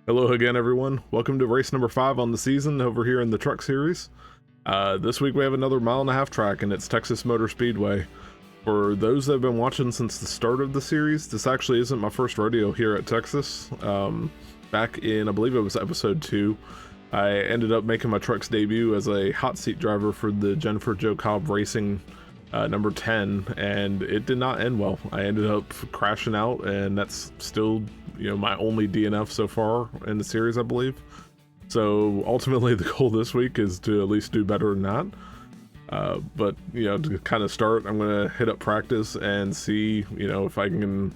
Hello again, everyone. Welcome to race number 5 on the season over here in the truck series. This week we have another mile-and-a-half track, and it's Texas Motor Speedway. For those that have been watching since the start of the series, this actually isn't my first rodeo here at Texas. Back in, I believe it was episode 2, I ended up making my truck's debut as a hot seat driver for the Jennifer Jo Cobb Racing number 10, and it did not end well. I ended up crashing out, and that's still, my only DNF so far in the series, I believe. So ultimately the goal this week is to at least do better than that. But to kind of start, I'm gonna hit up practice and see if I can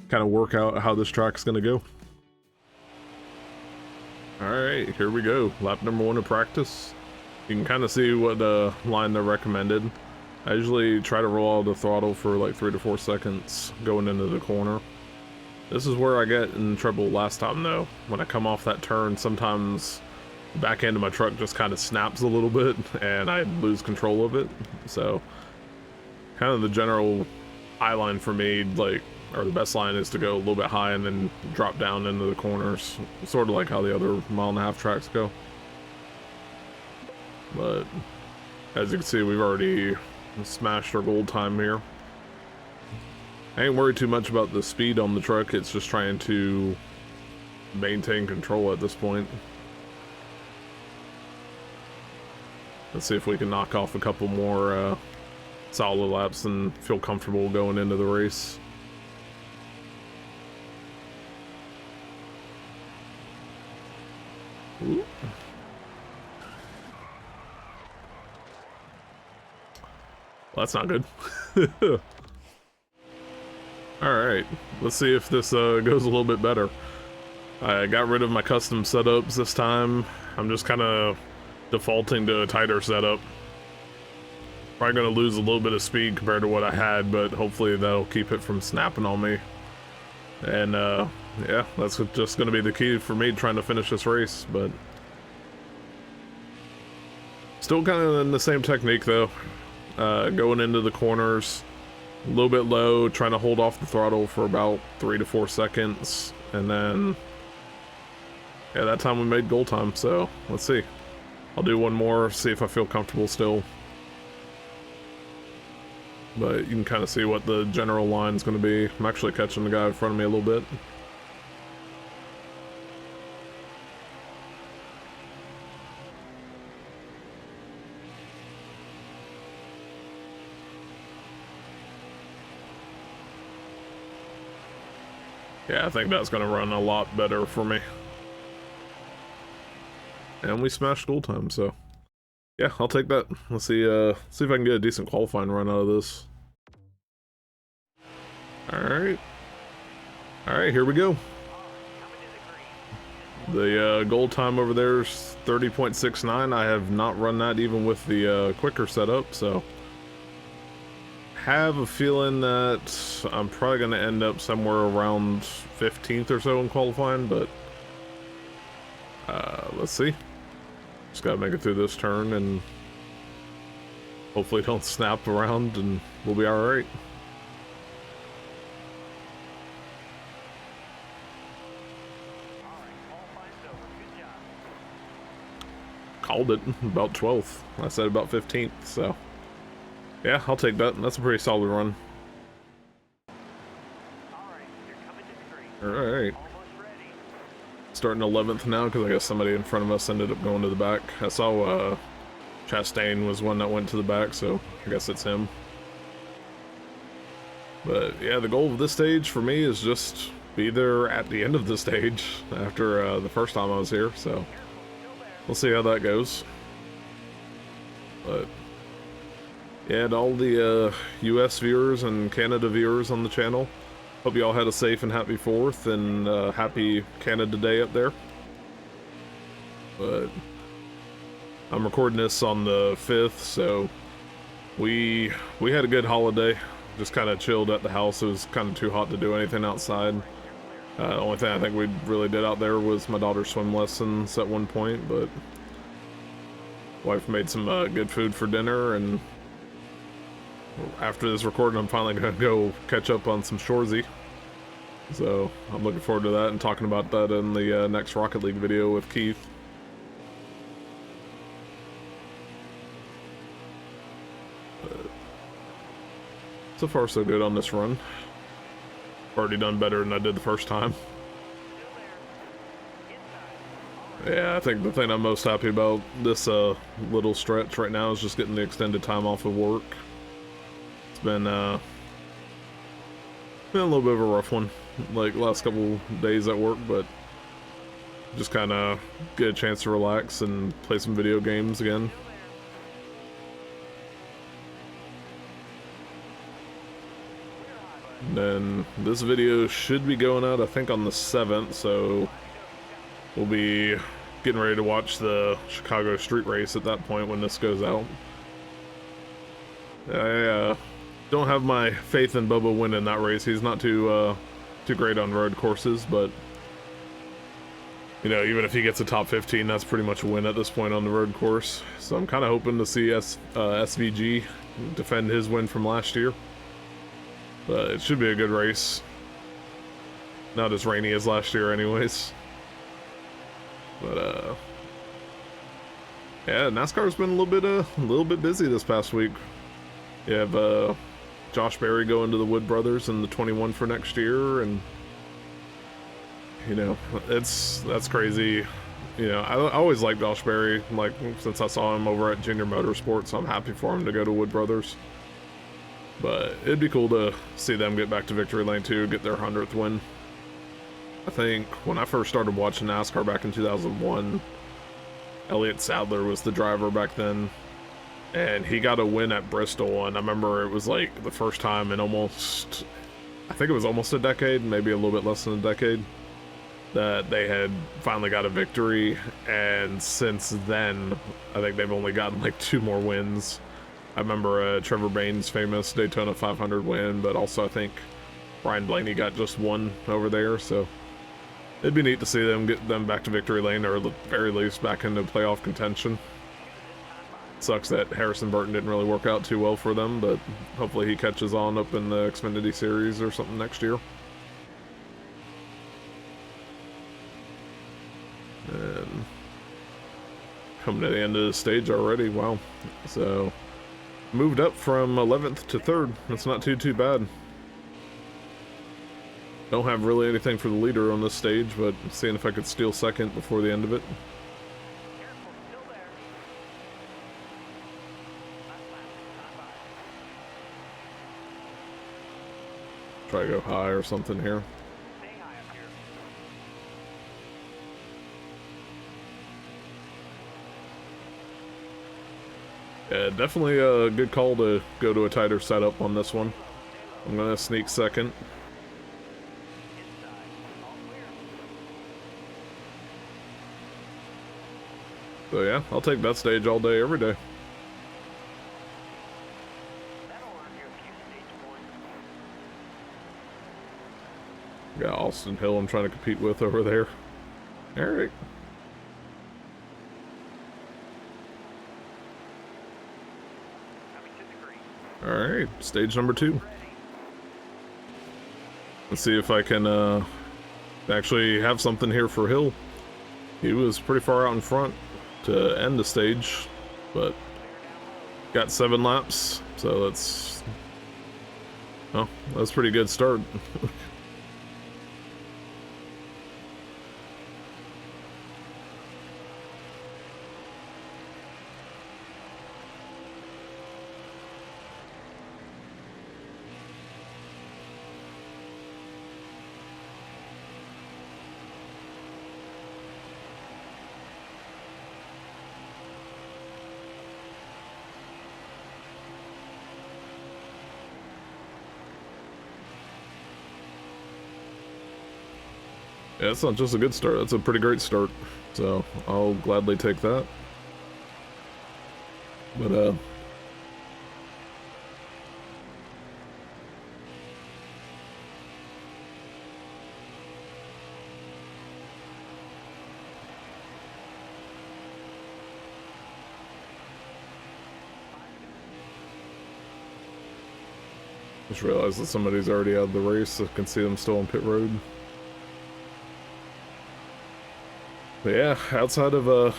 kind of work out how this track's gonna go. All right, here we go. Lap number 1 of practice. You can kind of see what line they're recommended. I usually try to roll out the throttle for like 3 to 4 seconds going into the corner. This is where I get in trouble last time though. When I come off that turn, sometimes the back end of my truck just kind of snaps a little bit and I lose control of it. So kind of the general high line for me, or the best line, is to go a little bit high and then drop down into the corners, sort of like how the other mile-and-a-half tracks go. But as you can see, we've already smashed our gold time here. I ain't worried too much about the speed on the truck, it's just trying to maintain control at this point. Let's see if we can knock off a couple more solid laps and feel comfortable going into the race. Ooh. Well, that's not good. Alright, let's see if this goes a little bit better. I got rid of my custom setups this time. I'm just kind of defaulting to a tighter setup. Probably going to lose a little bit of speed compared to what I had, but hopefully that'll keep it from snapping on me. And yeah, that's just going to be the key for me trying to finish this race. But still kind of in the same technique though. Going into the corners a little bit low, trying to hold off the throttle for about 3 to 4 seconds, and then yeah, that time we made goal time. So let's see, I'll do one more, see if I feel comfortable still. But you can kind of see what the general line is going to be. I'm actually catching the guy in front of me a little bit. Yeah, I think that's going to run a lot better for me. And we smashed goal time, so yeah, I'll take that. Let's see if I can get a decent qualifying run out of this. Alright, here we go. The goal time over there is 30.69. I have not run that even with the quicker setup, so have a feeling that I'm probably going to end up somewhere around 15th or so in qualifying, but let's see. Just gotta make it through this turn and hopefully don't snap around and we'll be alright. Called it about 12th. I said about 15th, so yeah, I'll take that. That's a pretty solid run. Alright. Starting 11th now because I guess somebody in front of us ended up going to the back. I saw Chastain was one that went to the back, so I guess it's him. But yeah, the goal of this stage for me is just be there at the end of the stage after the first time I was here, so we'll see how that goes. But yeah, and all the US viewers and Canada viewers on the channel, hope you all had a safe and happy 4th and happy Canada Day up there. But I'm recording this on the 5th, so we had a good holiday. Just kind of chilled at the house. It was kind of too hot to do anything outside. The only thing I think we really did out there was my daughter's swim lessons at one point, but wife made some good food for dinner, and after this recording I'm finally gonna go catch up on some Shoresy. So I'm looking forward to that and talking about that in the next Rocket League video with Keith. So far so good on this run. Already done better than I did the first time. Yeah, I think the thing I'm most happy about this little stretch right now is just getting the extended time off of work. It's been a little bit of a rough one, like last couple days at work, but just kind of get a chance to relax and play some video games again. And then this video should be going out, I think, on the 7th, so we'll be getting ready to watch the Chicago street race at that point when this goes out. I don't have my faith in Bubba winning that race. He's not too great on road courses, but you know, even if he gets a top 15, that's pretty much a win at this point on the road course. So I'm kind of hoping to see SVG defend his win from last year. But it should be a good race. Not as rainy as last year anyways. But yeah, NASCAR's been a little bit busy this past week. You have Josh Berry going to the Wood Brothers in the 21 for next year, and you know, that's crazy. You know, I always liked Josh Berry, like since I saw him over at Junior Motorsports, so I'm happy for him to go to Wood Brothers. But it'd be cool to see them get back to victory lane too, get their 100th win. I think when I first started watching NASCAR back in 2001, Elliott Sadler was the driver back then, and he got a win at Bristol, and I remember it was like the first time in almost, I think it was almost a decade, maybe a little bit less than a decade, that they had finally got a victory. And since then, I think they've only gotten like 2 more wins. I remember Trevor Bayne's famous Daytona 500 win, but also I think Ryan Blaney got just 1 over there, so it'd be neat to see them get them back to victory lane, or at the very least back into playoff contention. Sucks that Harrison Burton didn't really work out too well for them, but hopefully he catches on up in the Xfinity Series or something next year. And coming to the end of the stage already, wow. So moved up from 11th to 3rd. That's not too bad. Don't have really anything for the leader on this stage, but seeing if I could steal 2nd before the end of it. Try to go high or something here. Yeah, definitely a good call to go to a tighter setup on this one. I'm gonna sneak 2nd. So yeah, I'll take that stage all day, every day. Got Austin Hill I'm trying to compete with over there. Alright. Alright, stage number 2. Let's see if I can actually have something here for Hill. He was pretty far out in front to end the stage, but got 7 laps, so that's, oh, that's a pretty good start. Yeah, that's not just a good start, that's a pretty great start. So I'll gladly take that. But Just realized that somebody's already out of the race. I can see them still on pit road. But yeah, outside of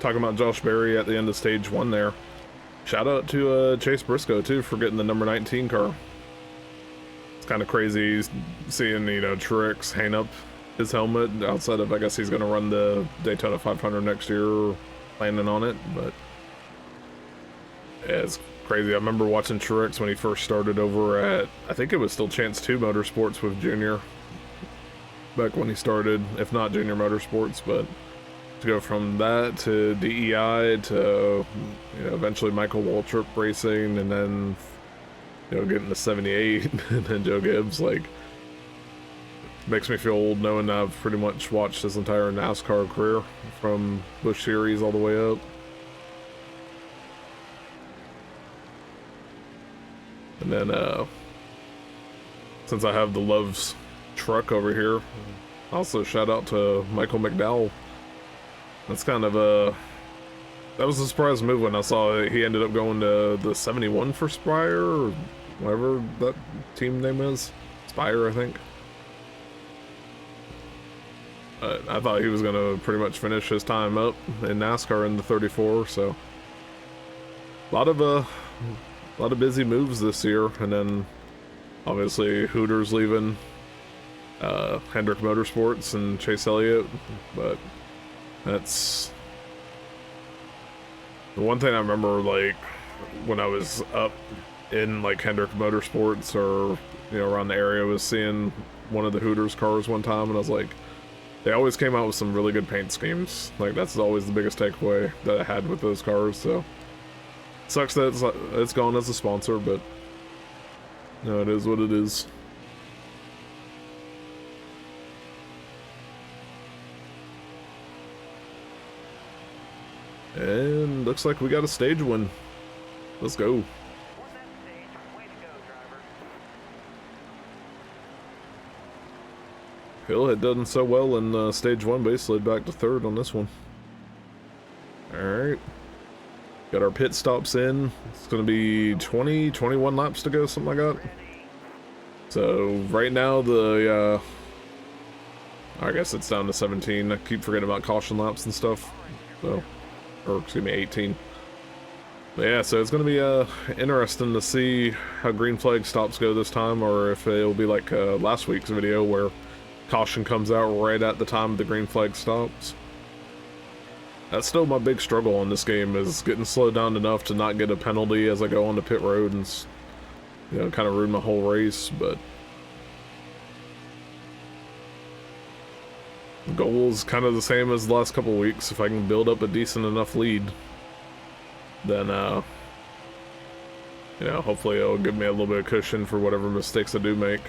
talking about Josh Berry at the end of stage 1 there, shout out to Chase Briscoe too for getting the number 19 car. It's kind of crazy seeing, you know, Truex hang up his helmet outside of, I guess he's going to run the Daytona 500 next year, planning on it, but yeah, it's crazy. I remember watching Truex when he first started over at, I think it was still Chance 2 Motorsports with Junior, back when he started, if not Junior Motorsports, but to go from that to DEI to, you know, eventually Michael Waltrip Racing, and then, you know, getting to 78 and then Joe Gibbs, like, makes me feel old knowing I've pretty much watched his entire NASCAR career from Busch Series all the way up. And then since I have the Love's truck over here, also shout out to Michael McDowell. That's kind of that was a surprise move when I saw he ended up going to the 71 for Spire, or whatever that team name is. Spire, I think. I thought he was going to pretty much finish his time up in NASCAR in the 34, so a lot of busy moves this year. And then obviously Hooters leaving, Hendrick Motorsports and Chase Elliott, but that's the one thing I remember, like, when I was up in, like, Hendrick Motorsports or, you know, around the area, was seeing one of the Hooters cars one time, and I was like, they always came out with some really good paint schemes. Like, that's always the biggest takeaway that I had with those cars, so sucks that it's gone as a sponsor, but you know, it is what it is. And looks like we got a stage win. Let's go. Hill had done so well in stage 1, but he slid back to 3rd on this one. Alright. Got our pit stops in. It's going to be 21 laps to go, something like that. So right now I guess it's down to 17. I keep forgetting about caution laps and stuff. So, or excuse me, 18. But yeah, so it's going to be interesting to see how green flag stops go this time, or if it'll be like last week's video where caution comes out right at the time of the green flag stops. That's still my big struggle on this game, is getting slowed down enough to not get a penalty as I go onto pit road and, you know, kind of ruin my whole race. But the goal is kind of the same as the last couple of weeks. If I can build up a decent enough lead, then you know, hopefully it'll give me a little bit of cushion for whatever mistakes I do make.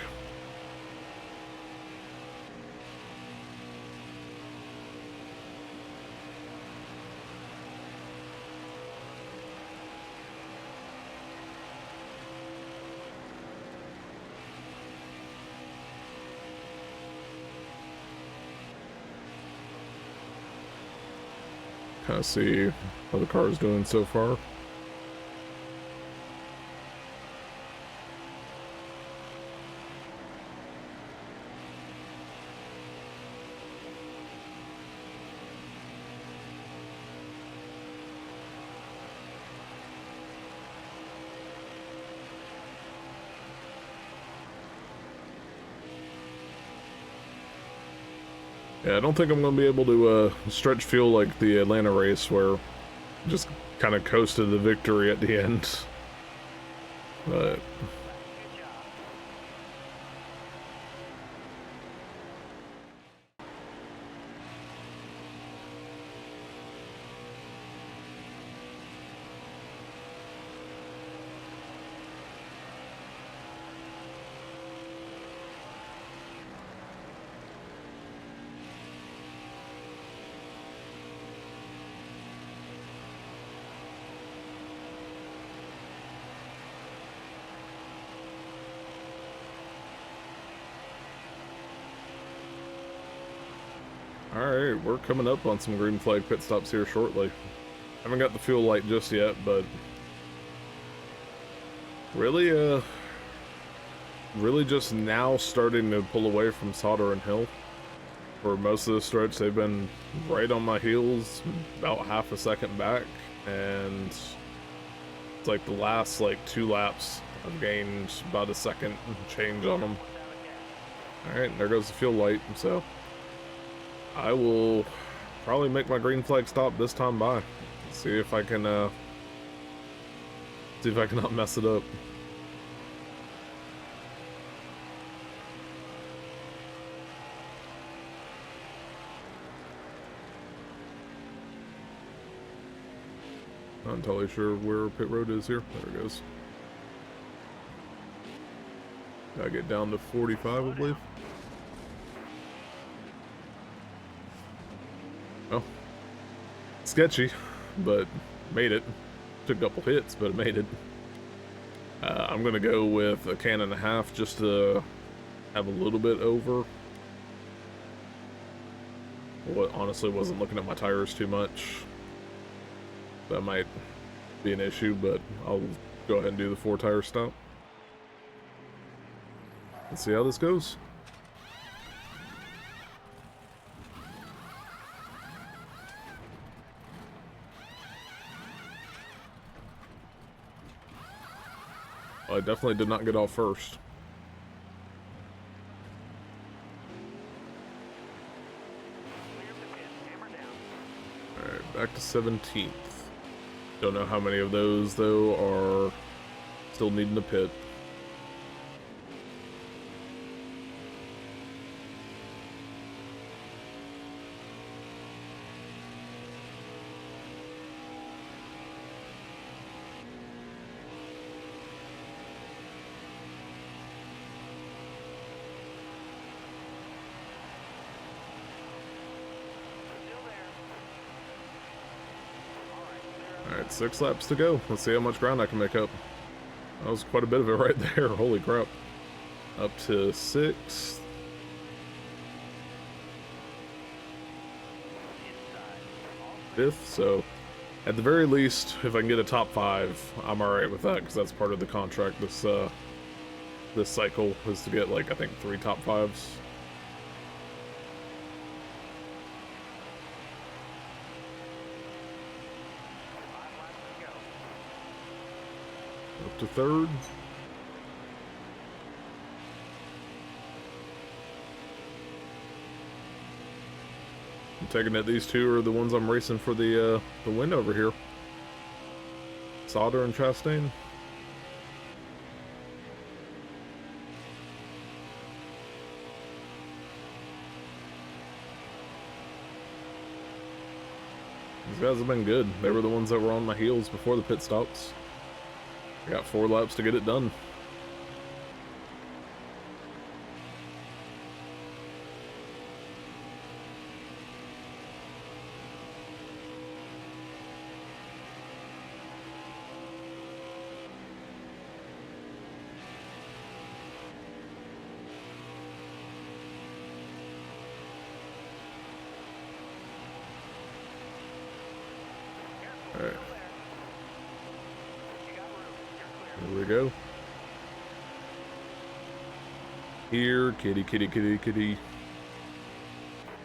Kind of see how the car is doing so far. Yeah, I don't think I'm going to be able to stretch fuel like the Atlanta race, where just kind of coasted the victory at the end. But alright, we're coming up on some green flag pit stops here shortly. Haven't got the fuel light just yet, but really, really just now starting to pull away from Solder and Hill. For most of the stretch, they've been right on my heels, about half a second back, and it's like the last like 2 laps, I've gained about a second change on them. Alright, there goes the fuel light, so I will probably make my green flag stop this time by. See if I can not mess it up. Not entirely sure where pit road is here. There it goes. Gotta get down to 45, I believe. Oh. Sketchy, but made it. Took a couple hits, but it made it. I'm gonna go with a can and a half just to have a little bit over. What honestly wasn't looking at my tires too much. That might be an issue, but I'll go ahead and do the 4 tire stop. Let's see how this goes. Well, I definitely did not get off first. Alright, back to 17th. Don't know how many of those, though, are still needing a pit. Alright, 6 laps to go. Let's see how much ground I can make up. That was quite a bit of it right there. Holy crap. Up to 6th. Fifth, so at the very least, if I can get a top 5, I'm alright with that, because that's part of the contract this cycle, is to get, like, I think 3 top 5s. Up to 3rd. I'm taking it these 2 are the ones I'm racing for the win over here. Solder and Chastain. These guys have been good. They were the ones that were on my heels before the pit stops. I got 4 laps to get it done. Alright. Here we go. Here, kitty, kitty, kitty, kitty.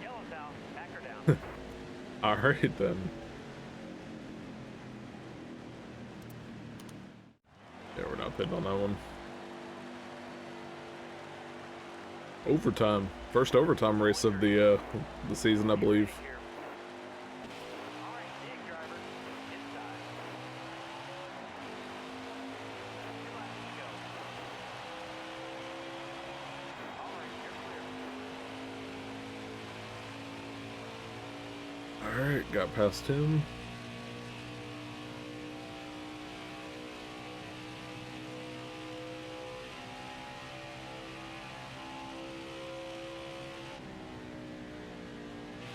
Yellow's out. Back her down. Alright then. Yeah, we're not pitting on that one. Overtime. First overtime race of the season, I believe. All right, dig driver. Inside. 2 laps to go. All right, you're clear. Alright, got past him.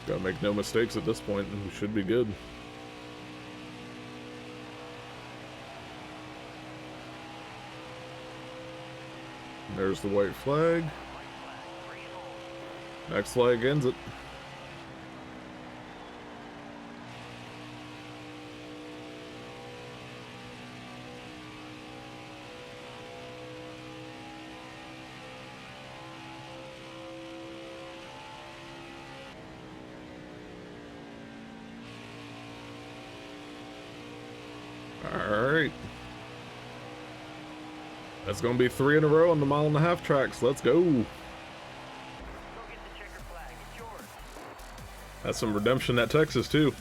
Gotta make no mistakes at this point, and we should be good. There's the white flag. Next flag ends it. Alright. That's gonna be 3 in a row on the mile-and-a-half tracks. Let's go. Go get the checker flag. It's yours. That's some redemption at Texas, too.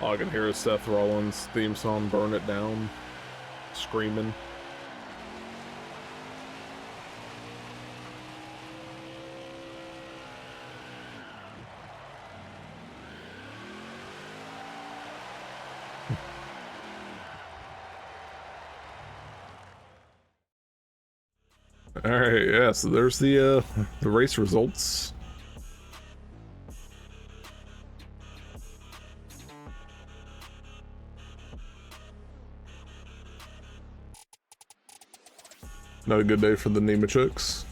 All I can hear is Seth Rollins' theme song, Burn It Down, screaming. Alright, yeah, so there's the race results. Not a good day for the Nemachuks.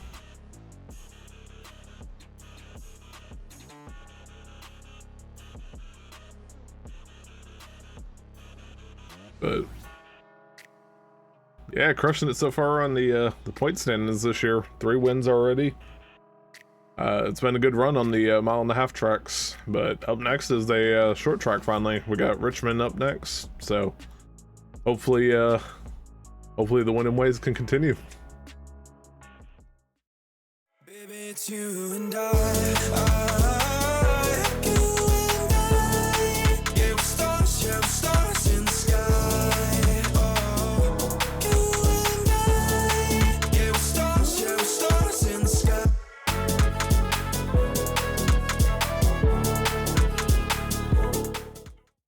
But yeah, crushing it so far on the point standings this year. 3 wins already. It's been a good run on the mile-and-a-half tracks. But up next is the short track. Finally, we got Richmond up next. So hopefully, hopefully the winning ways can continue. Baby, it's you and I